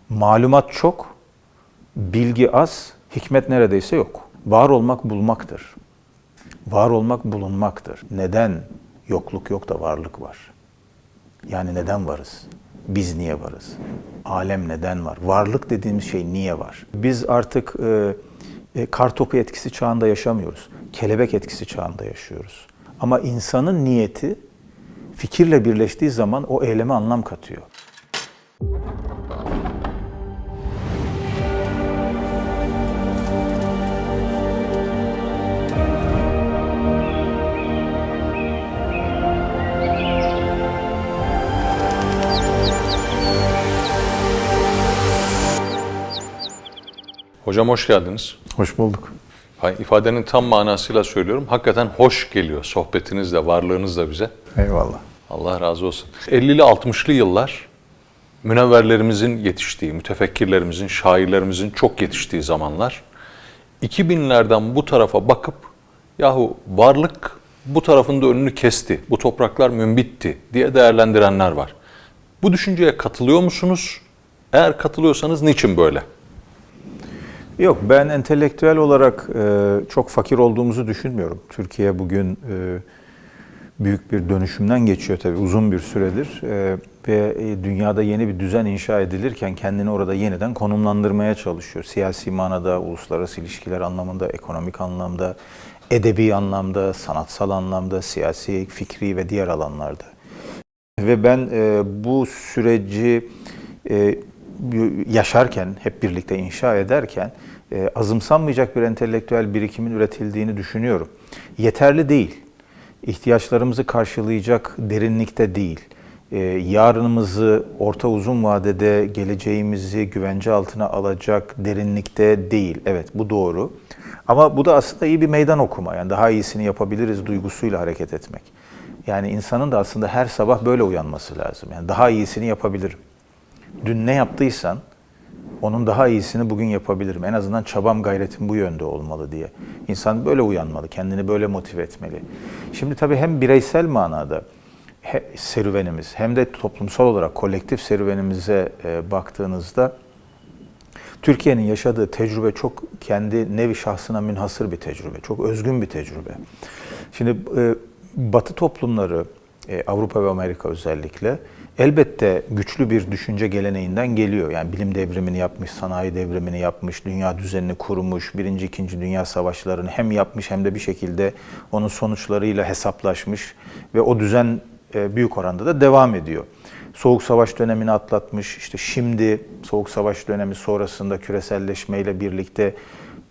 Malumat çok, bilgi az, hikmet neredeyse yok. Var olmak bulmaktır. Var olmak bulunmaktır. Neden yokluk yok da varlık var? Yani neden varız? Biz niye varız? Alem neden var? Varlık dediğimiz şey niye var? Biz artık kartopu etkisi çağında yaşamıyoruz. Kelebek etkisi çağında yaşıyoruz. Ama insanın niyeti fikirle birleştiği zaman o eyleme anlam katıyor. Hocam hoş geldiniz. Hoş bulduk. İfadenin tam manasıyla söylüyorum. Hakikaten hoş geliyor sohbetiniz de, varlığınız da bize. Eyvallah. Allah razı olsun. 50'li 60'lı yıllar münevverlerimizin yetiştiği, mütefekkirlerimizin, şairlerimizin çok yetiştiği zamanlar. 2000'lerden bu tarafa bakıp yahu varlık bu tarafın da önünü kesti, bu topraklar münbitti diye değerlendirenler var. Bu düşünceye katılıyor musunuz? Eğer katılıyorsanız niçin böyle? Yok, ben entelektüel olarak çok fakir olduğumuzu düşünmüyorum. Türkiye bugün büyük bir dönüşümden geçiyor tabii uzun bir süredir ve dünyada yeni bir düzen inşa edilirken kendini orada yeniden konumlandırmaya çalışıyor. Siyasi manada, uluslararası ilişkiler anlamında, ekonomik anlamda, edebi anlamda, sanatsal anlamda, siyasi, fikri ve diğer alanlarda. Ve ben bu süreci yaşarken, hep birlikte inşa ederken azımsanmayacak bir entelektüel birikimin üretildiğini düşünüyorum. Yeterli değil. İhtiyaçlarımızı karşılayacak derinlikte değil. Yarınımızı orta uzun vadede geleceğimizi güvence altına alacak derinlikte değil. Evet, bu doğru. Ama bu da aslında iyi bir meydan okuma. Yani daha iyisini yapabiliriz duygusuyla hareket etmek. Yani insanın da aslında her sabah böyle uyanması lazım. Yani daha iyisini yapabilirim. Dün ne yaptıysan onun daha iyisini bugün yapabilirim. En azından çabam, gayretim bu yönde olmalı diye. İnsan böyle uyanmalı, kendini böyle motive etmeli. Şimdi tabii hem bireysel manada serüvenimiz hem de toplumsal olarak kolektif serüvenimize baktığınızda Türkiye'nin yaşadığı tecrübe çok kendi nevi şahsına münhasır bir tecrübe, çok özgün bir tecrübe. Şimdi Batı toplumları, Avrupa ve Amerika özellikle elbette güçlü bir düşünce geleneğinden geliyor. Yani bilim devrimini yapmış, sanayi devrimini yapmış, dünya düzenini kurmuş, Birinci, İkinci Dünya Savaşlarını hem yapmış hem de bir şekilde onun sonuçlarıyla hesaplaşmış ve o düzen büyük oranda da devam ediyor. Soğuk Savaş dönemini atlatmış, işte şimdi Soğuk Savaş dönemi sonrasında küreselleşmeyle birlikte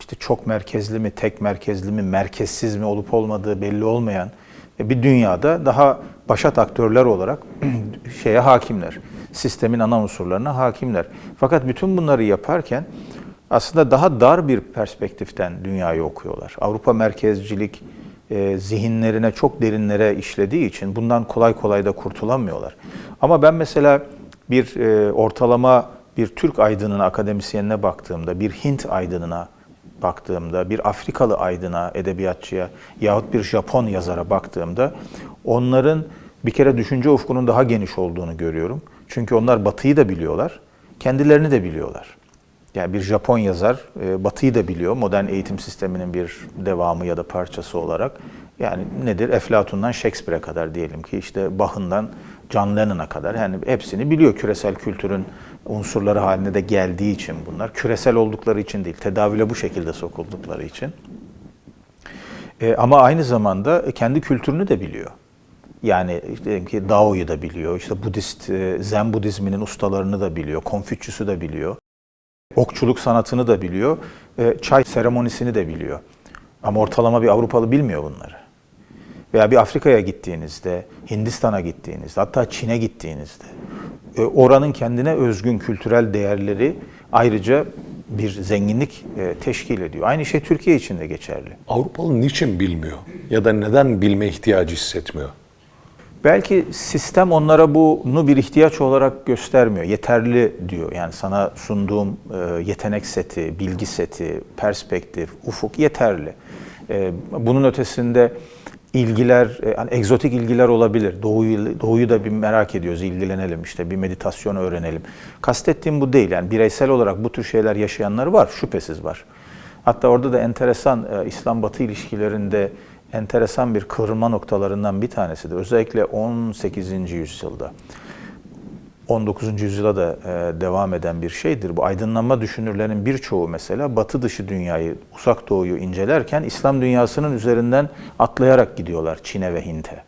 işte çok merkezli mi, tek merkezli mi, merkezsiz mi olup olmadığı belli olmayan bir dünyada daha başat aktörler olarak şeye hakimler. Sistemin ana unsurlarına hakimler. Fakat bütün bunları yaparken aslında daha dar bir perspektiften dünyayı okuyorlar. Avrupa merkezcilik zihinlerine çok derinlere işlediği için bundan kolay kolay da kurtulamıyorlar. Ama ben mesela bir ortalama bir Türk aydınına, akademisyenine baktığımda, bir Hint aydınına baktığımda, bir Afrikalı aydına, edebiyatçıya yahut bir Japon yazara baktığımda onların bir kere düşünce ufkunun daha geniş olduğunu görüyorum. Çünkü onlar Batı'yı da biliyorlar, kendilerini de biliyorlar. Yani bir Japon yazar Batı'yı da biliyor, modern eğitim sisteminin bir devamı ya da parçası olarak. Yani nedir? Eflatun'dan Shakespeare'e kadar diyelim ki işte Bach'ından John Lennon'a kadar yani hepsini biliyor küresel kültürün unsurları haline de geldiği için bunlar. Küresel oldukları için değil, tedavüle bu şekilde sokuldukları için. Ama aynı zamanda kendi kültürünü de biliyor. Yani diyelim ki Dao'yu da biliyor, işte Budist, Zen Budizminin ustalarını da biliyor, Konfüçyüs'ü de biliyor. Okçuluk sanatını da biliyor, çay seremonisini de biliyor. Ama ortalama bir Avrupalı bilmiyor bunları. Veya bir Afrika'ya gittiğinizde, Hindistan'a gittiğinizde, hatta Çin'e gittiğinizde oranın kendine özgün kültürel değerleri ayrıca bir zenginlik teşkil ediyor. Aynı şey Türkiye için de geçerli. Avrupalı niçin bilmiyor? Ya da neden bilme ihtiyacı hissetmiyor? Belki sistem onlara bunu bir ihtiyaç olarak göstermiyor. Yeterli diyor. Yani sana sunduğum yetenek seti, bilgi seti, perspektif, ufuk yeterli. Bunun ötesinde ilgiler, yani egzotik ilgiler olabilir. Doğuyu da bir merak ediyoruz, ilgilenelim, işte bir meditasyon öğrenelim. Kastettiğim bu değil. Yani bireysel olarak bu tür şeyler yaşayanlar var, şüphesiz var. Hatta orada da enteresan, İslam-Batı ilişkilerinde enteresan bir kırılma noktalarından bir tanesidir. Özellikle 18. yüzyılda. 19. yüzyıla da devam eden bir şeydir. Bu aydınlanma düşünürlerin birçoğu mesela Batı dışı dünyayı, Uzak Doğu'yu incelerken İslam dünyasının üzerinden atlayarak gidiyorlar Çin'e ve Hint'e.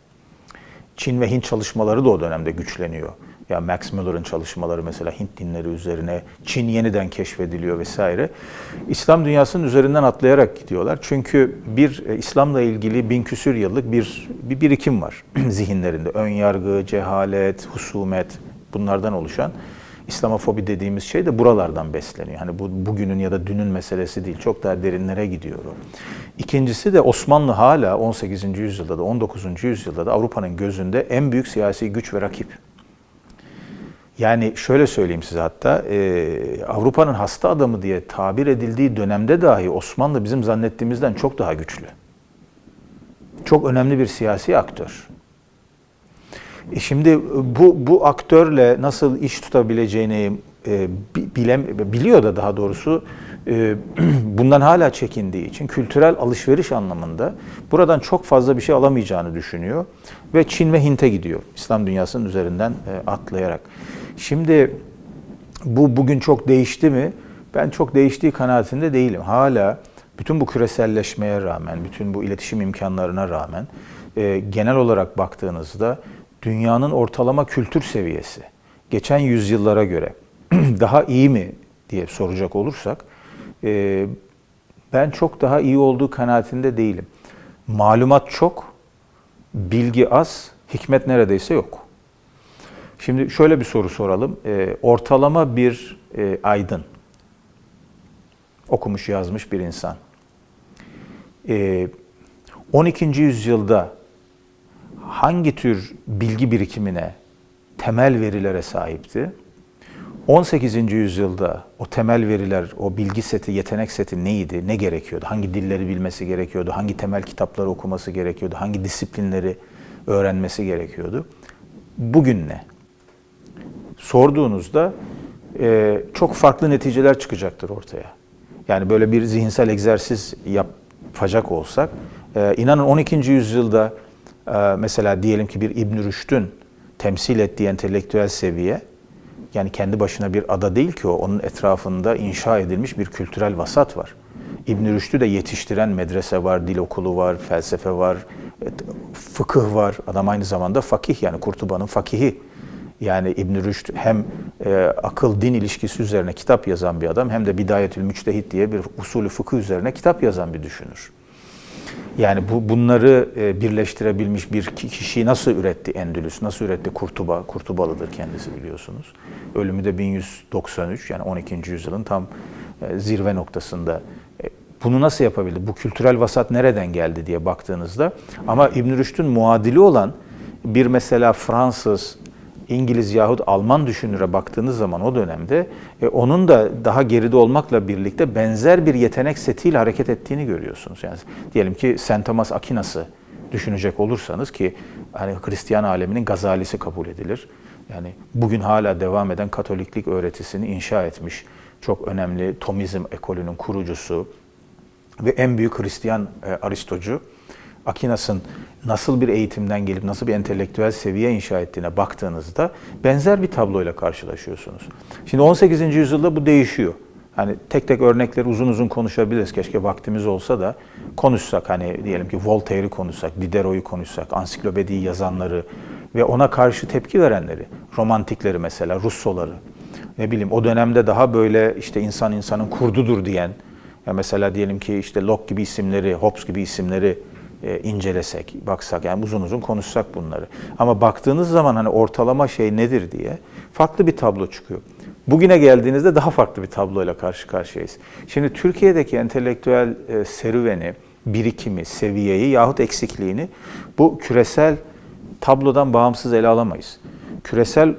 Çin ve Hint çalışmaları da o dönemde güçleniyor. Ya Max Muller'ın çalışmaları mesela Hint dinleri üzerine, Çin yeniden keşfediliyor vesaire. İslam dünyasının üzerinden atlayarak gidiyorlar. Çünkü İslam'la ilgili 1000 küsür yıllık bir birikim var zihinlerinde. Önyargı, cehalet, husumet, bunlardan oluşan İslamofobi dediğimiz şey de buralardan besleniyor. Hani bu bugünün ya da dünün meselesi değil. Çok daha derinlere gidiyor o. İkincisi de Osmanlı hala 18. yüzyılda da 19. yüzyılda da Avrupa'nın gözünde en büyük siyasi güç ve rakip. Yani şöyle söyleyeyim size, hatta Avrupa'nın hasta adamı diye tabir edildiği dönemde dahi Osmanlı bizim zannettiğimizden çok daha güçlü. Çok önemli bir siyasi aktör. Şimdi bu aktörle nasıl iş tutabileceğini biliyor da daha doğrusu bundan hala çekindiği için kültürel alışveriş anlamında buradan çok fazla bir şey alamayacağını düşünüyor ve Çin ve Hint'e gidiyor İslam dünyasının üzerinden atlayarak. Şimdi bu bugün çok değişti mi? Ben çok değiştiği kanaatinde değilim. Hala bütün bu küreselleşmeye rağmen, bütün bu iletişim imkanlarına rağmen genel olarak baktığınızda dünyanın ortalama kültür seviyesi geçen yüzyıllara göre daha iyi mi diye soracak olursak ben çok daha iyi olduğu kanaatinde değilim. Malumat çok, bilgi az, hikmet neredeyse yok. Şimdi şöyle bir soru soralım. Ortalama bir aydın, okumuş yazmış bir insan. 12. yüzyılda hangi tür bilgi birikimine, temel verilere sahipti? 18. yüzyılda o temel veriler, o bilgi seti, yetenek seti neydi, ne gerekiyordu? Hangi dilleri bilmesi gerekiyordu? Hangi temel kitapları okuması gerekiyordu? Hangi disiplinleri öğrenmesi gerekiyordu? Bugün ne? Sorduğunuzda çok farklı neticeler çıkacaktır ortaya. Yani böyle bir zihinsel egzersiz yapacak olsak, inanın 12. yüzyılda mesela diyelim ki bir İbn Rüşd'ün temsil ettiği entelektüel seviye, yani kendi başına bir ada değil ki o, onun etrafında inşa edilmiş bir kültürel vasat var. İbn Rüşd'ü de yetiştiren medrese var, dil okulu var, felsefe var, fıkıh var. Adam aynı zamanda fakih, yani Kurtuba'nın fakihi. Yani İbn Rüşd hem akıl-din ilişkisi üzerine kitap yazan bir adam, hem de Bidayetül Müçtehid diye bir usulü fıkıh üzerine kitap yazan bir düşünür. Yani bunları birleştirebilmiş bir kişiyi nasıl üretti Endülüs, nasıl üretti Kurtuba? Kurtubalıdır kendisi, biliyorsunuz. Ölümü de 1193, yani 12. yüzyılın tam zirve noktasında. Bunu nasıl yapabildi? Bu kültürel vasat nereden geldi diye baktığınızda, ama İbn Rüşd'ün muadili olan bir mesela Fransız, İngiliz yahut Alman düşünüre baktığınız zaman o dönemde onun da daha geride olmakla birlikte benzer bir yetenek setiyle hareket ettiğini görüyorsunuz. Yani diyelim ki St. Thomas Aquinas'ı düşünecek olursanız, ki hani Hristiyan aleminin Gazalisi kabul edilir. Yani bugün hala devam eden Katoliklik öğretisini inşa etmiş çok önemli Tomizm ekolünün kurucusu ve en büyük Hristiyan Aristocu Aquinas'ın nasıl bir eğitimden gelip nasıl bir entelektüel seviye inşa ettiğine baktığınızda benzer bir tabloyla karşılaşıyorsunuz. Şimdi 18. yüzyılda bu değişiyor. Hani tek tek örnekleri uzun uzun konuşabiliriz. Keşke vaktimiz olsa da konuşsak. Hani diyelim ki Voltaire'i konuşsak, Diderot'u konuşsak, ansiklopediyi yazanları ve ona karşı tepki verenleri, romantikleri mesela, Russoları, ne bileyim o dönemde daha böyle işte insan insanın kurdudur diyen, ya mesela diyelim ki işte Locke gibi isimleri, Hobbes gibi isimleri incelesek, baksak, yani uzun uzun konuşsak bunları. Ama baktığınız zaman hani ortalama şey nedir diye farklı bir tablo çıkıyor. Bugüne geldiğinizde daha farklı bir tabloyla karşı karşıyayız. Şimdi Türkiye'deki entelektüel serüveni, birikimi, seviyeyi yahut eksikliğini bu küresel tablodan bağımsız ele alamayız. Küresel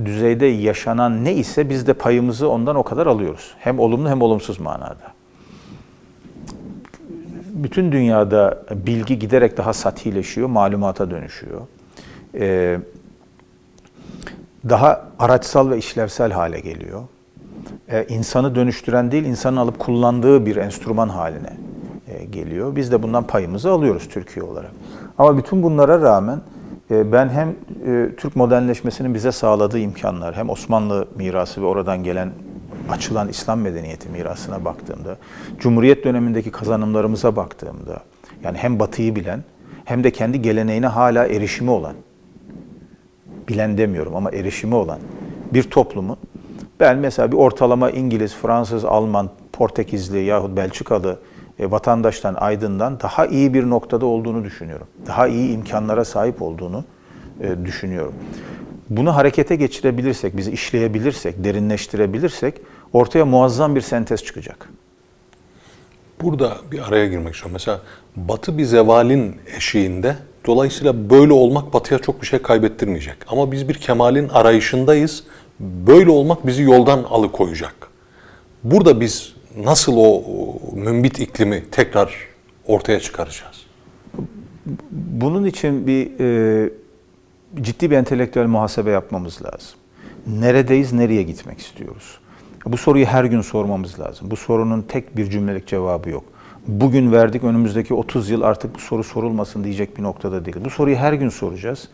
düzeyde yaşanan ne ise biz de payımızı ondan o kadar alıyoruz. Hem olumlu hem olumsuz manada. bütün dünyada bilgi giderek daha satileşiyor, malumata dönüşüyor. Daha araçsal ve işlevsel hale geliyor. İnsanı dönüştüren değil, insanın alıp kullandığı bir enstrüman haline geliyor. Biz de bundan payımızı alıyoruz Türkiye olarak. Ama bütün bunlara rağmen ben hem Türk modernleşmesinin bize sağladığı imkanlar, hem Osmanlı mirası ve oradan gelen açılan İslam medeniyeti mirasına baktığımda, Cumhuriyet dönemindeki kazanımlarımıza baktığımda, yani hem Batı'yı bilen hem de kendi geleneğine hala erişimi olan, bilen demiyorum ama erişimi olan bir toplumun, ben mesela bir ortalama İngiliz, Fransız, Alman, Portekizli yahut Belçikalı vatandaştan, aydından daha iyi bir noktada olduğunu düşünüyorum. Daha iyi imkanlara sahip olduğunu düşünüyorum. Bunu harekete geçirebilirsek, bizi işleyebilirsek, derinleştirebilirsek ortaya muazzam bir sentez çıkacak. Burada bir araya girmek istiyorum. Mesela Batı bir zevalin eşiğinde. Dolayısıyla böyle olmak Batı'ya çok bir şey kaybettirmeyecek. Ama biz bir kemalin arayışındayız. Böyle olmak bizi yoldan alıkoyacak. Burada biz nasıl o mümbit iklimi tekrar ortaya çıkaracağız? Bunun için ciddi bir entelektüel muhasebe yapmamız lazım. Neredeyiz, nereye gitmek istiyoruz? Bu soruyu her gün sormamız lazım. Bu sorunun tek bir cümlelik cevabı yok. Bugün verdik, önümüzdeki 30 yıl artık bu soru sorulmasın diyecek bir noktada değil. Bu soruyu her gün soracağız.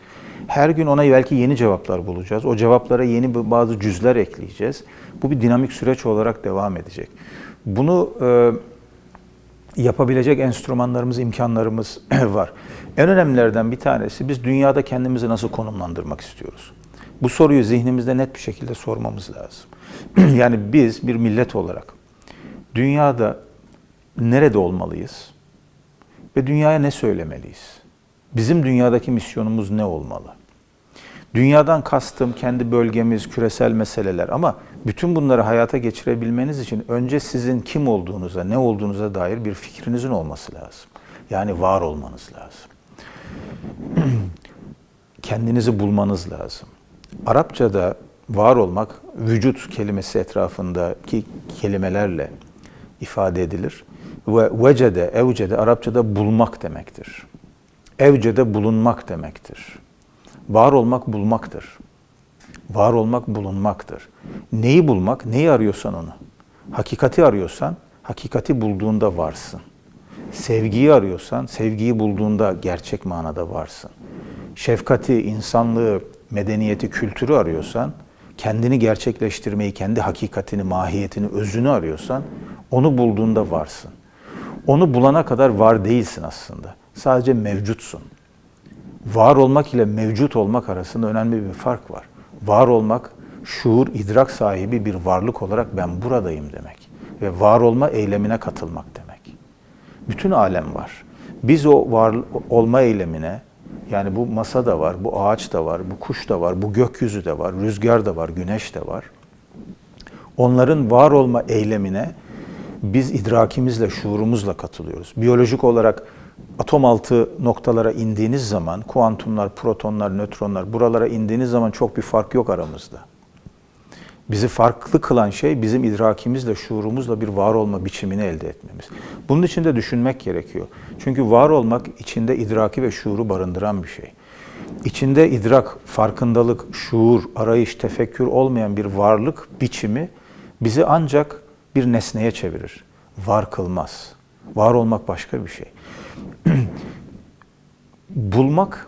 Her gün ona belki yeni cevaplar bulacağız. O cevaplara yeni bazı cüzler ekleyeceğiz. Bu bir dinamik süreç olarak devam edecek. Bunu yapabilecek enstrümanlarımız, imkanlarımız var. En önemlilerden bir tanesi, biz dünyada kendimizi nasıl konumlandırmak istiyoruz? Bu soruyu zihnimizde net bir şekilde sormamız lazım. Yani biz bir millet olarak dünyada nerede olmalıyız ve dünyaya ne söylemeliyiz? Bizim dünyadaki misyonumuz ne olmalı? Dünyadan kastım kendi bölgemiz, küresel meseleler, ama bütün bunları hayata geçirebilmeniz için önce sizin kim olduğunuza, ne olduğunuza dair bir fikrinizin olması lazım. Yani var olmanız lazım. Kendinizi bulmanız lazım. Arapçada var olmak, vücut kelimesi etrafındaki kelimelerle ifade edilir. Ve vecede, evcede Arapçada bulmak demektir. Evcede bulunmak demektir. Var olmak bulmaktır. Var olmak bulunmaktır. Neyi bulmak? Neyi arıyorsan onu. Hakikati arıyorsan, hakikati bulduğunda varsın. Sevgiyi arıyorsan, sevgiyi bulduğunda gerçek manada varsın. Şefkati, insanlığı, medeniyeti, kültürü arıyorsan, kendini gerçekleştirmeyi, kendi hakikatini, mahiyetini, özünü arıyorsan, onu bulduğunda varsın. Onu bulana kadar var değilsin aslında. Sadece mevcutsun. Var olmak ile mevcut olmak arasında önemli bir fark var. Var olmak, şuur, idrak sahibi bir varlık olarak ben buradayım demek. Ve var olma eylemine katılmak demek. Bütün alem var. Biz o var olma eylemine, yani bu masa da var, bu ağaç da var, bu kuş da var, bu gökyüzü de var, rüzgar da var, güneş de var. Onların var olma eylemine biz idrakimizle, şuurumuzla katılıyoruz. Biyolojik olarak atom altı noktalara indiğiniz zaman, kuantumlar, protonlar, nötronlar, buralara indiğiniz zaman çok bir fark yok aramızda. Bizi farklı kılan şey bizim idrakimizle, şuurumuzla bir var olma biçimini elde etmemiz. Bunun için de düşünmek gerekiyor. Çünkü var olmak içinde idraki ve şuuru barındıran bir şey. İçinde idrak, farkındalık, şuur, arayış, tefekkür olmayan bir varlık biçimi bizi ancak bir nesneye çevirir. Var kılmaz. Var olmak başka bir şey. Bulmak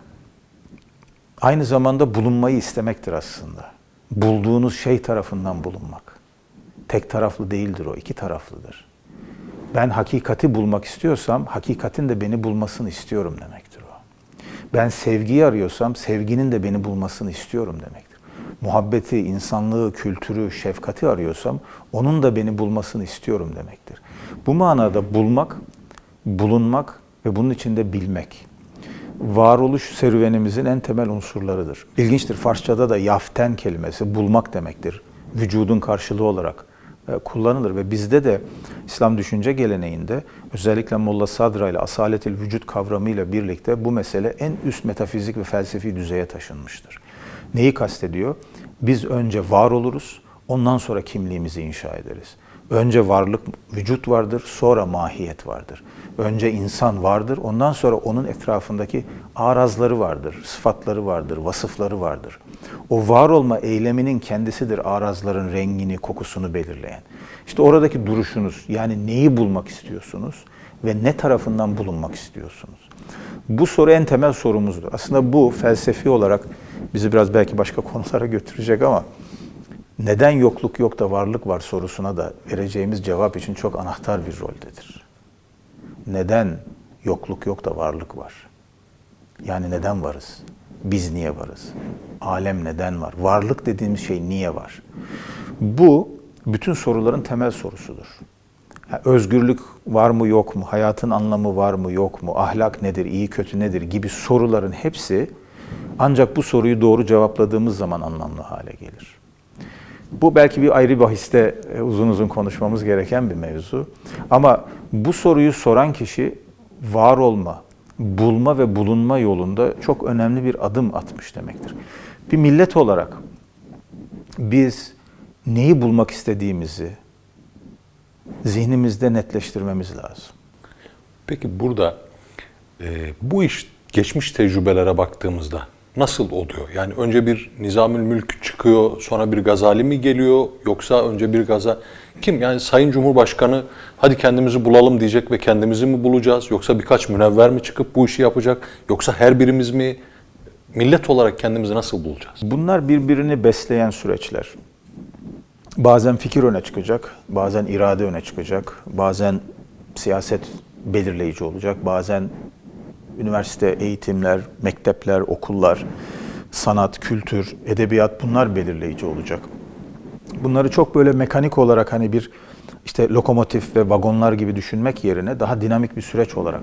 aynı zamanda bulunmayı istemektir aslında. Bulduğunuz şey tarafından bulunmak. Tek taraflı değildir o, iki taraflıdır. Ben hakikati bulmak istiyorsam, hakikatin de beni bulmasını istiyorum demektir o. Ben sevgiyi arıyorsam, sevginin de beni bulmasını istiyorum demektir. Muhabbeti, insanlığı, kültürü, şefkati arıyorsam, onun da beni bulmasını istiyorum demektir. Bu manada bulmak, bulunmak ve bunun içinde bilmek, varoluş serüvenimizin en temel unsurlarıdır. İlginçtir, Farsçada da yaften kelimesi bulmak demektir. Vücudun karşılığı olarak kullanılır ve bizde de İslam düşünce geleneğinde özellikle Molla Sadra ile asaletül vücut kavramıyla birlikte bu mesele en üst metafizik ve felsefi düzeye taşınmıştır. Neyi kastediyor? Biz önce var oluruz, Ondan sonra kimliğimizi inşa ederiz. Önce varlık, vücut vardır, sonra mahiyet vardır. Önce insan vardır, ondan sonra onun etrafındaki arazları vardır, sıfatları vardır, vasıfları vardır. O var olma eyleminin kendisidir arazların rengini, kokusunu belirleyen. İşte oradaki duruşunuz, yani neyi bulmak istiyorsunuz ve ne tarafından bulunmak istiyorsunuz? Bu soru en temel sorumuzdur. Aslında bu felsefi olarak bizi biraz belki başka konulara götürecek ama neden yokluk yok da varlık var sorusuna da vereceğimiz cevap için çok anahtar bir roldedir. Neden yokluk yok da varlık var? Yani neden varız? Biz niye varız? Alem neden var? Varlık dediğimiz şey niye var? Bu bütün soruların temel sorusudur. Yani özgürlük var mı yok mu? Hayatın anlamı var mı yok mu? Ahlak nedir? İyi kötü nedir? Gibi soruların hepsi ancak bu soruyu doğru cevapladığımız zaman anlamlı hale gelir. Bu belki bir ayrı bahiste uzun uzun konuşmamız gereken bir mevzu. Ama bu soruyu soran kişi var olma, bulma ve bulunma yolunda çok önemli bir adım atmış demektir. Bir millet olarak biz neyi bulmak istediğimizi zihnimizde netleştirmemiz lazım. Peki burada bu iş geçmiş tecrübelere baktığımızda nasıl oluyor? Yani önce bir Nizamül Mülk çıkıyor, sonra bir Gazali mi geliyor, yoksa önce bir kim? Yani Sayın Cumhurbaşkanı hadi kendimizi bulalım diyecek ve kendimizi mi bulacağız? Yoksa birkaç münevver mi çıkıp bu işi yapacak? Yoksa her birimiz mi? Millet olarak kendimizi nasıl bulacağız? Bunlar birbirini besleyen süreçler. Bazen fikir öne çıkacak, bazen irade öne çıkacak, bazen siyaset belirleyici olacak, bazen üniversite eğitimler, mektepler, okullar, sanat, kültür, edebiyat bunlar belirleyici olacak. Bunları çok böyle mekanik olarak hani bir işte lokomotif ve vagonlar gibi düşünmek yerine daha dinamik bir süreç olarak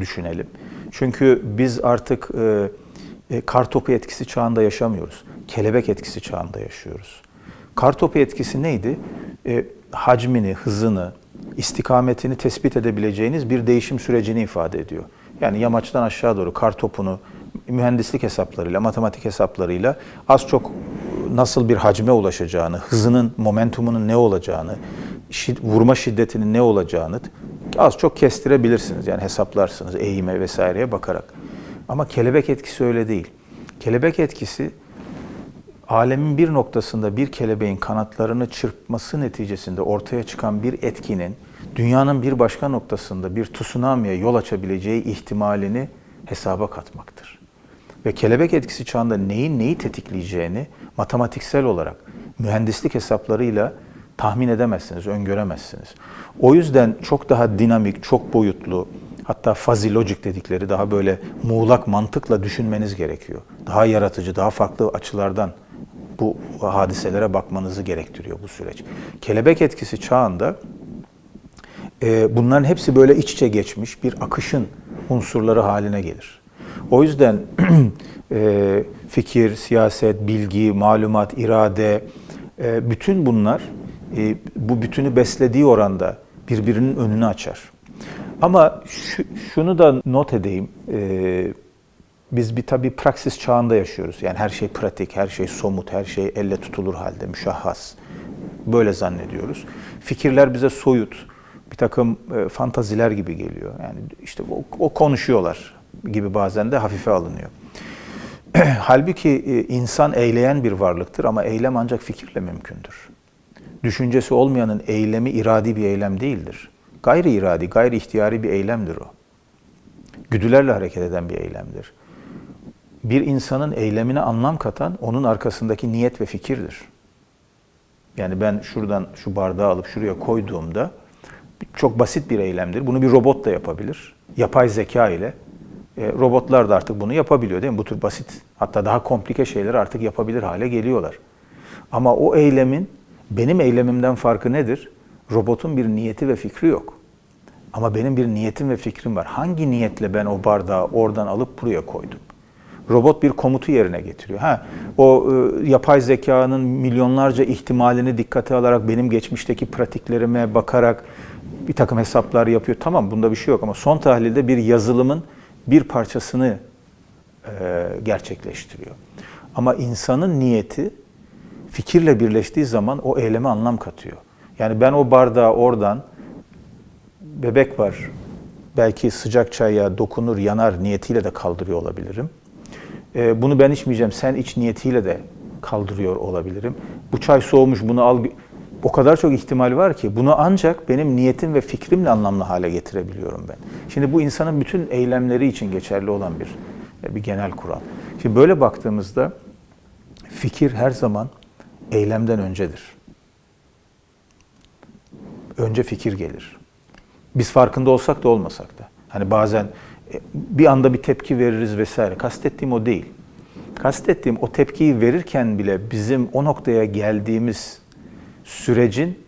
düşünelim. Çünkü biz artık kartopu etkisi çağında yaşamıyoruz. Kelebek etkisi çağında yaşıyoruz. Kartopu etkisi neydi? Hacmini, hızını, istikametini tespit edebileceğiniz bir değişim sürecini ifade ediyor. Yani yamaçtan aşağı doğru kartopunu mühendislik hesaplarıyla, matematik hesaplarıyla az çok nasıl bir hacme ulaşacağını, hızının, momentumunun ne olacağını, vurma şiddetinin ne olacağını az çok kestirebilirsiniz. Yani hesaplarsınız eğime vesaireye bakarak. Ama kelebek etkisi öyle değil. Kelebek etkisi alemin bir noktasında bir kelebeğin kanatlarını çırpması neticesinde ortaya çıkan bir etkinin dünyanın bir başka noktasında bir tsunami'ye yol açabileceği ihtimalini hesaba katmaktır. Ve kelebek etkisi çağında neyin neyi tetikleyeceğini matematiksel olarak mühendislik hesaplarıyla tahmin edemezsiniz, öngöremezsiniz. O yüzden çok daha dinamik, çok boyutlu, hatta fuzzy logic dedikleri daha böyle muğlak mantıkla düşünmeniz gerekiyor. Daha yaratıcı, daha farklı açılardan bu hadiselere bakmanızı gerektiriyor bu süreç. Kelebek etkisi çağında bunların hepsi böyle iç içe geçmiş bir akışın unsurları haline gelir. O yüzden fikir, siyaset, bilgi, malumat, irade, bütün bunlar bu bütünü beslediği oranda birbirinin önünü açar. Ama şunu da not edeyim, biz bir tabii praksis çağında yaşıyoruz. Yani her şey pratik, her şey somut, her şey elle tutulur halde, müşahhas. Böyle zannediyoruz. Fikirler bize soyut, bir takım fantaziler gibi geliyor. Yani işte o konuşuyorlar gibi bazen de hafife alınıyor. Halbuki insan eyleyen bir varlıktır ama eylem ancak fikirle mümkündür. Düşüncesi olmayanın eylemi iradi bir eylem değildir. Gayri iradi, gayri ihtiyari bir eylemdir o. Güdülerle hareket eden bir eylemdir. Bir insanın eylemine anlam katan onun arkasındaki niyet ve fikirdir. Yani ben şuradan şu bardağı alıp şuraya koyduğumda çok basit bir eylemdir. Bunu bir robot da yapabilir. Yapay zeka ile. Robotlar da artık bunu yapabiliyor değil mi? Bu tür basit hatta daha komplike şeyleri artık yapabilir hale geliyorlar. Ama o eylemin benim eylemimden farkı nedir? Robotun bir niyeti ve fikri yok. Ama benim bir niyetim ve fikrim var. Hangi niyetle ben o bardağı oradan alıp buraya koydum? Robot bir komutu yerine getiriyor. O yapay zekanın milyonlarca ihtimalini dikkate alarak benim geçmişteki pratiklerime bakarak bir takım hesaplar yapıyor. Tamam, bunda bir şey yok ama son tahlilde bir yazılımın bir parçasını gerçekleştiriyor. Ama insanın niyeti fikirle birleştiği zaman o eyleme anlam katıyor. Yani ben o bardağı oradan, bebek var, belki sıcak çaya dokunur, yanar niyetiyle de kaldırıyor olabilirim. Bunu ben içmeyeceğim, sen iç niyetiyle de kaldırıyor olabilirim. Bu çay soğumuş, bunu al. O kadar çok ihtimal var ki bunu ancak benim niyetim ve fikrimle anlamlı hale getirebiliyorum ben. Şimdi bu insanın bütün eylemleri için geçerli olan bir genel kural. Şimdi böyle baktığımızda fikir her zaman eylemden öncedir. Önce fikir gelir. Biz farkında olsak da olmasak da. Hani bazen bir anda bir tepki veririz vesaire. Kastettiğim o değil. Kastettiğim o tepkiyi verirken bile bizim o noktaya geldiğimiz sürecin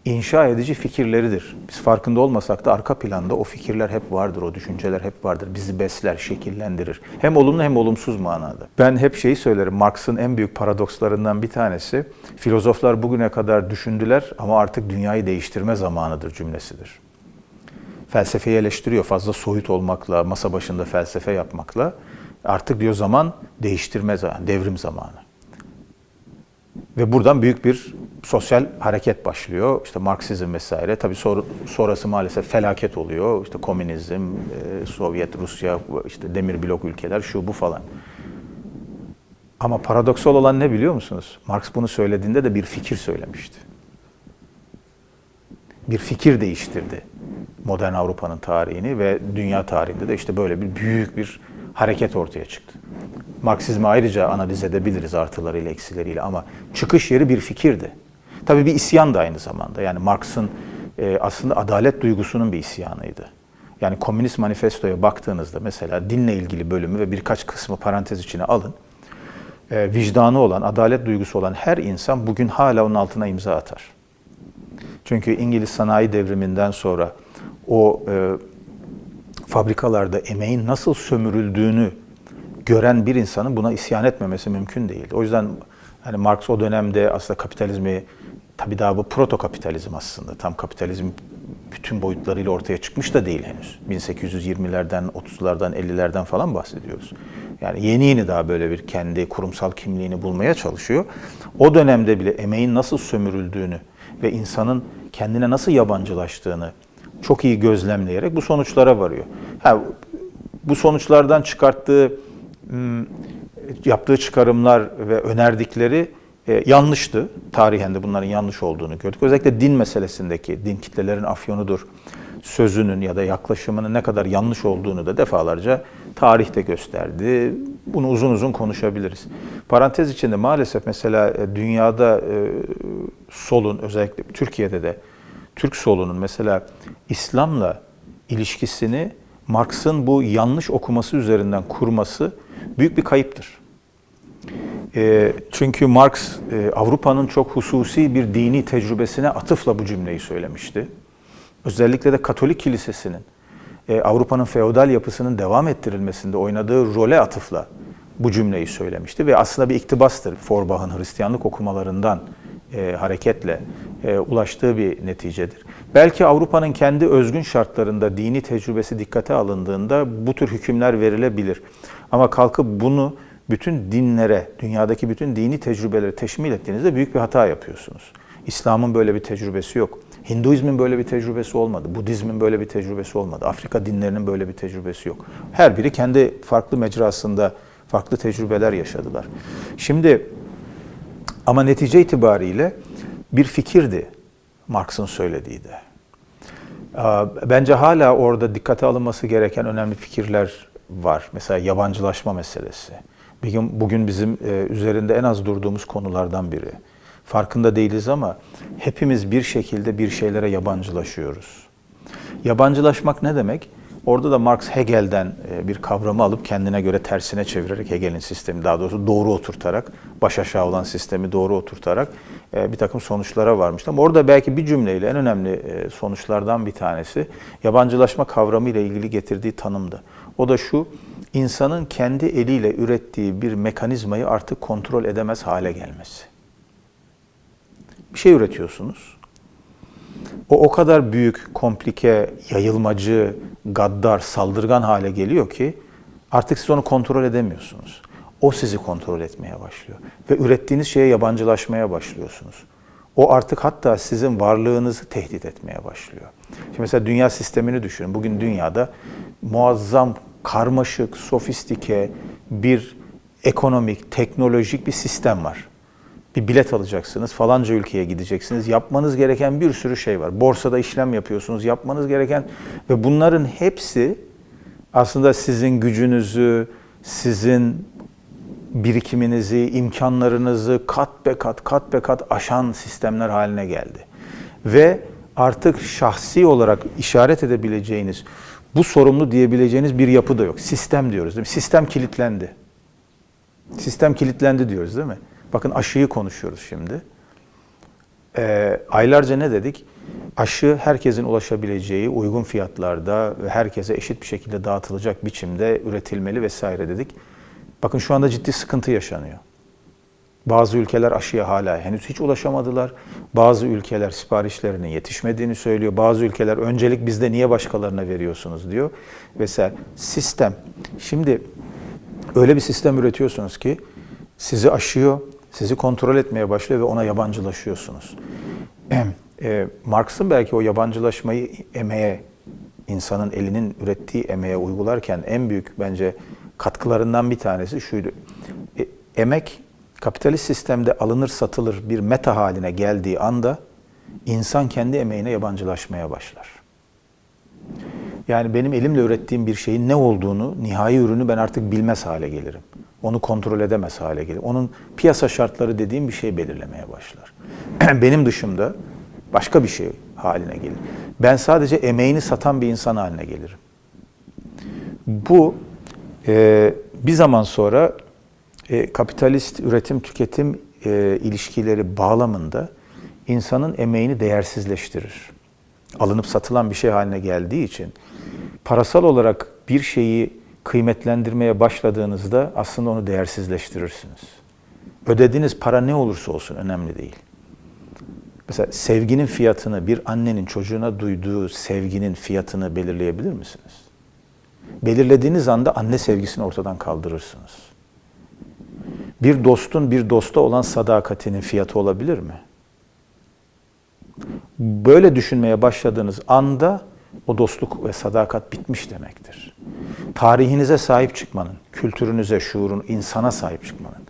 inşa edici fikirleridir. Biz farkında olmasak da arka planda o fikirler hep vardır, o düşünceler hep vardır. Bizi besler, şekillendirir. Hem olumlu hem olumsuz manada. Ben hep şeyi söylerim, Marx'ın en büyük paradokslarından bir tanesi, filozoflar bugüne kadar düşündüler ama artık dünyayı değiştirme zamanıdır cümlesidir. Felsefeyi eleştiriyor fazla soyut olmakla, masa başında felsefe yapmakla. Artık diyor zaman değiştirme zamanı, devrim zamanı. Ve buradan büyük bir sosyal hareket başlıyor. İşte Marksizm vesaire. Tabii sonrası maalesef felaket oluyor. İşte komünizm, Sovyet, Rusya, işte demir blok ülkeler, şu bu falan. Ama paradoksal olan ne biliyor musunuz? Marx bunu söylediğinde de bir fikir söylemişti. Bir fikir değiştirdi modern Avrupa'nın tarihini ve dünya tarihinde de işte böyle bir büyük bir hareket ortaya çıktı. Marksizmi ayrıca analiz edebiliriz artılarıyla, eksileriyle ama çıkış yeri bir fikirdi. Tabii bir isyan da aynı zamanda. Yani Marx'ın aslında adalet duygusunun bir isyanıydı. Yani Komünist Manifesto'ya baktığınızda mesela dinle ilgili bölümü ve birkaç kısmı parantez içine alın. Vicdanı olan, adalet duygusu olan her insan bugün hala onun altına imza atar. Çünkü İngiliz sanayi devriminden sonra o fabrikalarda emeğin nasıl sömürüldüğünü gören bir insanın buna isyan etmemesi mümkün değil. O yüzden hani Marx o dönemde aslında kapitalizmi, tabii daha bu proto kapitalizm aslında, tam kapitalizm bütün boyutlarıyla ortaya çıkmış da değil henüz. 1820'lerden, 30'lardan, 50'lerden falan bahsediyoruz. Yani yeni daha böyle bir kendi kurumsal kimliğini bulmaya çalışıyor. O dönemde bile emeğin nasıl sömürüldüğünü ve insanın kendine nasıl yabancılaştığını çok iyi gözlemleyerek bu sonuçlara varıyor. Bu sonuçlardan yaptığı çıkarımlar ve önerdikleri yanlıştı. Tarihen de bunların yanlış olduğunu gördük. Özellikle din meselesindeki, din kitlelerin afyonudur sözünün ya da yaklaşımının ne kadar yanlış olduğunu da defalarca tarihte gösterdi. Bunu uzun uzun konuşabiliriz. Parantez içinde maalesef mesela dünyada solun, özellikle Türkiye'de de Türk solunun mesela İslam'la ilişkisini Marx'ın bu yanlış okuması üzerinden kurması büyük bir kayıptır. Çünkü Marx Avrupa'nın çok hususi bir dini tecrübesine atıfla bu cümleyi söylemişti. Özellikle de Katolik Kilisesi'nin Avrupa'nın feodal yapısının devam ettirilmesinde oynadığı role atıfla bu cümleyi söylemişti. Ve aslında bir iktibastır Feuerbach'ın Hristiyanlık okumalarından hareketle ulaştığı bir neticedir. Belki Avrupa'nın kendi özgün şartlarında dini tecrübesi dikkate alındığında bu tür hükümler verilebilir. Ama kalkıp bunu bütün dinlere, dünyadaki bütün dini tecrübeleri teşmil ettiğinizde büyük bir hata yapıyorsunuz. İslam'ın böyle bir tecrübesi yok. Hinduizmin böyle bir tecrübesi olmadı. Budizmin böyle bir tecrübesi olmadı. Afrika dinlerinin böyle bir tecrübesi yok. Her biri kendi farklı mecrasında farklı tecrübeler yaşadılar. Şimdi ama netice itibariyle bir fikirdi Marx'ın söylediği de. Bence hala orada dikkate alınması gereken önemli fikirler var. Mesela yabancılaşma meselesi. Bugün bizim üzerinde en az durduğumuz konulardan biri. Farkında değiliz ama hepimiz bir şekilde bir şeylere yabancılaşıyoruz. Yabancılaşmak ne demek? Orada da Marx Hegel'den bir kavramı alıp kendine göre tersine çevirerek Hegel'in sistemi, daha doğrusu doğru oturtarak, baş aşağı olan sistemi doğru oturtarak bir takım sonuçlara varmıştı. Ama orada belki bir cümleyle en önemli sonuçlardan bir tanesi yabancılaşma kavramı ile ilgili getirdiği tanımdı. O da şu: insanın kendi eliyle ürettiği bir mekanizmayı artık kontrol edemez hale gelmesi. Bir şey üretiyorsunuz. O kadar büyük, komplike, yayılmacı, gaddar, saldırgan hale geliyor ki artık siz onu kontrol edemiyorsunuz. O sizi kontrol etmeye başlıyor. Ve ürettiğiniz şeye yabancılaşmaya başlıyorsunuz. O artık hatta sizin varlığınızı tehdit etmeye başlıyor. Şimdi mesela dünya sistemini düşünün. Bugün dünyada muazzam, karmaşık, sofistike bir ekonomik, teknolojik bir sistem var. Bir bilet alacaksınız, falanca ülkeye gideceksiniz. Yapmanız gereken bir sürü şey var. Borsada işlem yapıyorsunuz, yapmanız gereken ve bunların hepsi aslında sizin gücünüzü, sizin birikiminizi, imkanlarınızı kat be kat aşan sistemler haline geldi. Ve artık şahsi olarak işaret edebileceğiniz, bu sorumlu diyebileceğiniz bir yapı da yok. Sistem diyoruz değil mi? Sistem kilitlendi. Sistem kilitlendi diyoruz değil mi? Bakın aşıyı konuşuyoruz şimdi. Aylarca ne dedik? Aşı herkesin ulaşabileceği uygun fiyatlarda ve herkese eşit bir şekilde dağıtılacak biçimde üretilmeli vesaire dedik. Bakın şu anda ciddi sıkıntı yaşanıyor. Bazı ülkeler aşıya hala henüz hiç ulaşamadılar. Bazı ülkeler siparişlerinin yetişmediğini söylüyor. Bazı ülkeler öncelik bizde niye başkalarına veriyorsunuz diyor. Vesaire. Sistem. Şimdi öyle bir sistem üretiyorsunuz ki sizi aşıyor, sizi kontrol etmeye başlıyor ve ona yabancılaşıyorsunuz. Marx'ın belki o yabancılaşmayı emeğe, insanın elinin ürettiği emeğe uygularken en büyük bence katkılarından bir tanesi şuydu. Emek kapitalist sistemde alınır satılır bir meta haline geldiği anda insan kendi emeğine yabancılaşmaya başlar. Yani benim elimle ürettiğim bir şeyin ne olduğunu, nihai ürünü ben artık bilmez hale gelirim. Onu kontrol edemez hale gelir. Onun piyasa şartları dediğim bir şey belirlemeye başlar. Benim dışımda başka bir şey haline gelir. Ben sadece emeğini satan bir insan haline gelirim. Bu bir zaman sonra kapitalist üretim tüketim ilişkileri bağlamında insanın emeğini değersizleştirir. Alınıp satılan bir şey haline geldiği için parasal olarak bir şeyi kıymetlendirmeye başladığınızda aslında onu değersizleştirirsiniz. Ödediğiniz para ne olursa olsun önemli değil. Mesela sevginin fiyatını, bir annenin çocuğuna duyduğu sevginin fiyatını belirleyebilir misiniz? Belirlediğiniz anda anne sevgisini ortadan kaldırırsınız. Bir dostun bir dosta olan sadakatinin fiyatı olabilir mi? Böyle düşünmeye başladığınız anda o dostluk ve sadakat bitmiş demektir. Tarihinize sahip çıkmanın, kültürünüze, şuurun, insana sahip çıkmanın,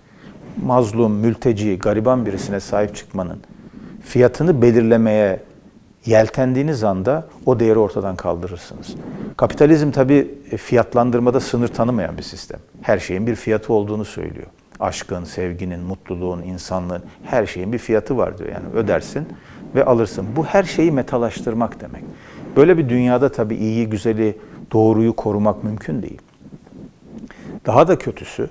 mazlum, mülteci, gariban birisine sahip çıkmanın fiyatını belirlemeye yeltendiğiniz anda o değeri ortadan kaldırırsınız. Kapitalizm tabii fiyatlandırmada sınır tanımayan bir sistem. Her şeyin bir fiyatı olduğunu söylüyor. Aşkın, sevginin, mutluluğun, insanlığın her şeyin bir fiyatı var diyor. Yani ödersin ve alırsın. Bu her şeyi metalaştırmak demek. Böyle bir dünyada tabii iyiyi, güzeli, doğruyu korumak mümkün değil. Daha da kötüsü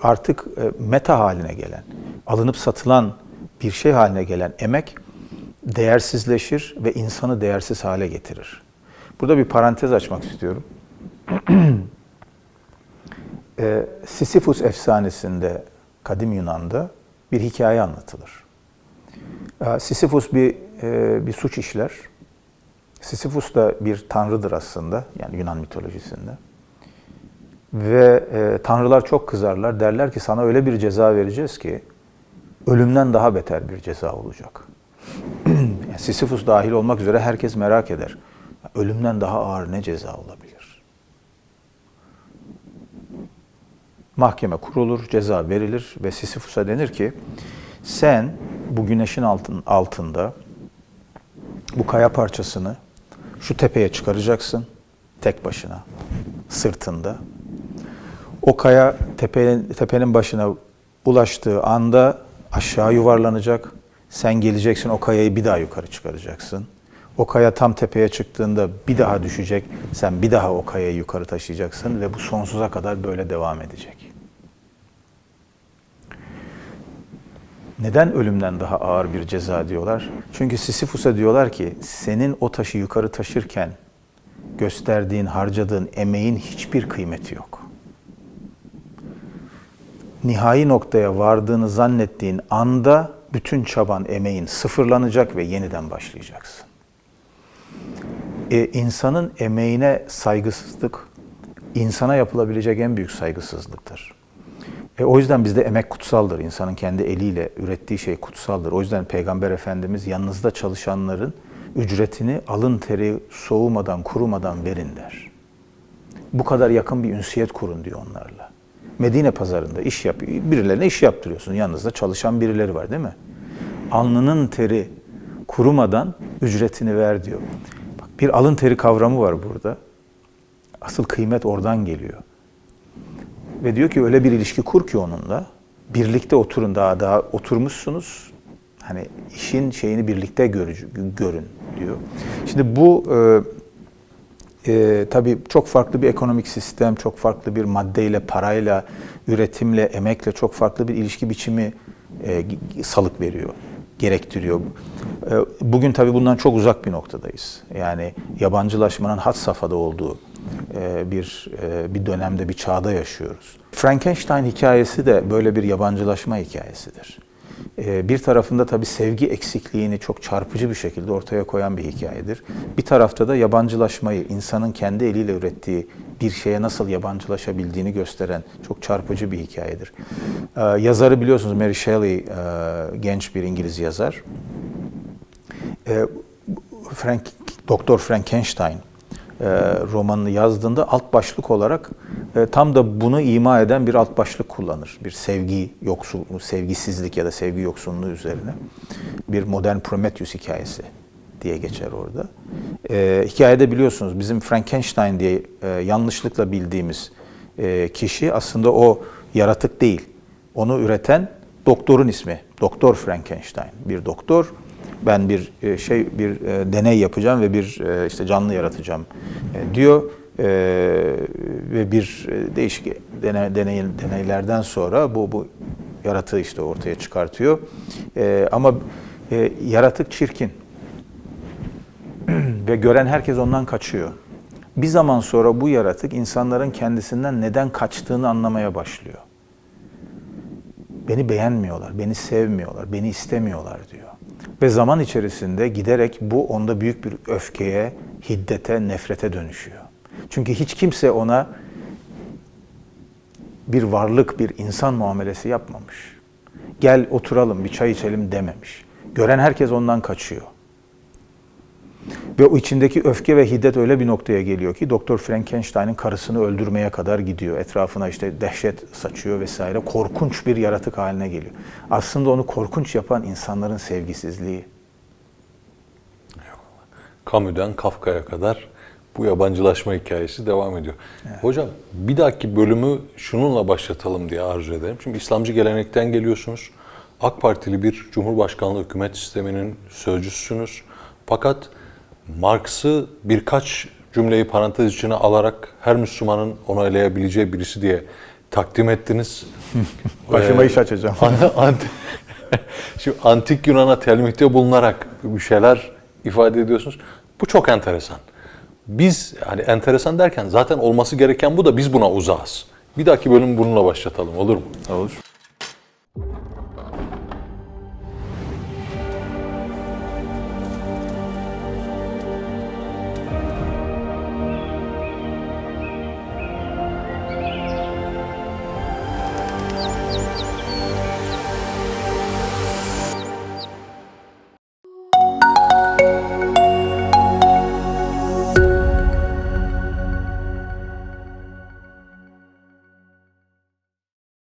artık meta haline gelen, alınıp satılan bir şey haline gelen emek değersizleşir ve insanı değersiz hale getirir. Burada bir parantez açmak istiyorum. Sisyphus efsanesinde, kadim Yunan'da bir hikaye anlatılır. Sisyphus bir suç işler. Sisyphus da bir tanrıdır aslında, yani Yunan mitolojisinde. Ve tanrılar çok kızarlar, derler ki sana öyle bir ceza vereceğiz ki ölümden daha beter bir ceza olacak. Yani Sisyphus dahil olmak üzere herkes merak eder. Ölümden daha ağır ne ceza olabilir? Mahkeme kurulur, ceza verilir ve Sisyphus'a denir ki sen bu güneşin altında bu kaya parçasını şu tepeye çıkaracaksın tek başına, sırtında. O kaya tepenin başına ulaştığı anda aşağı yuvarlanacak. Sen geleceksin, o kayayı bir daha yukarı çıkaracaksın. O kaya tam tepeye çıktığında bir daha düşecek. Sen bir daha o kayayı yukarı taşıyacaksın ve bu sonsuza kadar böyle devam edecek. Neden ölümden daha ağır bir ceza diyorlar? Çünkü Sisyphus'a diyorlar ki senin o taşı yukarı taşırken gösterdiğin, harcadığın emeğin hiçbir kıymeti yok. Nihai noktaya vardığını zannettiğin anda bütün çaban, emeğin sıfırlanacak ve yeniden başlayacaksın. İnsanın emeğine saygısızlık, insana yapılabilecek en büyük saygısızlıktır. O yüzden bizde emek kutsaldır. İnsanın kendi eliyle ürettiği şey kutsaldır. O yüzden Peygamber Efendimiz yanınızda çalışanların ücretini alın teri soğumadan, kurumadan verin der. Bu kadar yakın bir ünsiyet kurun diyor onlarla. Medine pazarında iş yapıyor. Birilerine iş yaptırıyorsun. Yanınızda çalışan birileri var değil mi? Alnının teri kurumadan ücretini ver diyor. Bak, bir alın teri kavramı var burada. Asıl kıymet oradan geliyor. Ve diyor ki öyle bir ilişki kur ki onunla. Birlikte oturun, daha oturmuşsunuz. Hani işin şeyini birlikte görün diyor. Şimdi bu tabii çok farklı bir ekonomik sistem, çok farklı bir maddeyle, parayla, üretimle, emekle çok farklı bir ilişki biçimi salık veriyor, gerektiriyor. Bugün tabii bundan çok uzak bir noktadayız. Yani yabancılaşmanın had safhada olduğu bir dönemde, bir çağda yaşıyoruz. Frankenstein hikayesi de böyle bir yabancılaşma hikayesidir. Bir tarafında tabii sevgi eksikliğini çok çarpıcı bir şekilde ortaya koyan bir hikayedir. Bir tarafta da yabancılaşmayı, insanın kendi eliyle ürettiği bir şeye nasıl yabancılaşabildiğini gösteren çok çarpıcı bir hikayedir. Yazarı biliyorsunuz Mary Shelley, genç bir İngiliz yazar. Doktor Frankenstein romanını yazdığında alt başlık olarak tam da bunu ima eden bir alt başlık kullanır. Bir sevgisizlik ya da sevgi yoksunluğu üzerine. Bir modern Prometheus hikayesi diye geçer orada. Hikayede biliyorsunuz bizim Frankenstein diye yanlışlıkla bildiğimiz kişi aslında o yaratık değil. Onu üreten doktorun ismi. Doktor Frankenstein. Bir doktor. Ben bir deney yapacağım ve bir işte canlı yaratacağım diyor ve bir değişik deneylerden sonra bu yaratığı işte ortaya çıkartıyor. Ama yaratık çirkin ve gören herkes ondan kaçıyor. Bir zaman sonra bu yaratık insanların kendisinden neden kaçtığını anlamaya başlıyor. Beni beğenmiyorlar, beni sevmiyorlar, beni istemiyorlar diyor. Ve zaman içerisinde giderek bu onda büyük bir öfkeye, hiddete, nefrete dönüşüyor. Çünkü hiç kimse ona bir varlık, bir insan muamelesi yapmamış. Gel oturalım, bir çay içelim dememiş. Gören herkes ondan kaçıyor. Ve o içindeki öfke ve hiddet öyle bir noktaya geliyor ki Doktor Frankenstein'in karısını öldürmeye kadar gidiyor. Etrafına işte dehşet saçıyor vesaire. Korkunç bir yaratık haline geliyor. Aslında onu korkunç yapan insanların sevgisizliği. Camus'dan Kafka'ya kadar bu yabancılaşma hikayesi devam ediyor. Evet. Hocam bir dahaki bölümü şununla başlatalım diye arzu ederim. Şimdi İslamcı gelenekten geliyorsunuz. AK Partili bir Cumhurbaşkanlığı hükümet sisteminin sözcüsüsünüz. Fakat Marx'ı birkaç cümleyi parantez içine alarak her Müslümanın onaylayabileceği birisi diye takdim ettiniz. Başıma iş açacağım. Şimdi antik Yunan'a telmihte bulunarak bir şeyler ifade ediyorsunuz. Bu çok enteresan. Biz hani enteresan derken zaten olması gereken bu da biz buna uzağız. Bir dahaki bölüm bununla başlatalım olur mu? Olur.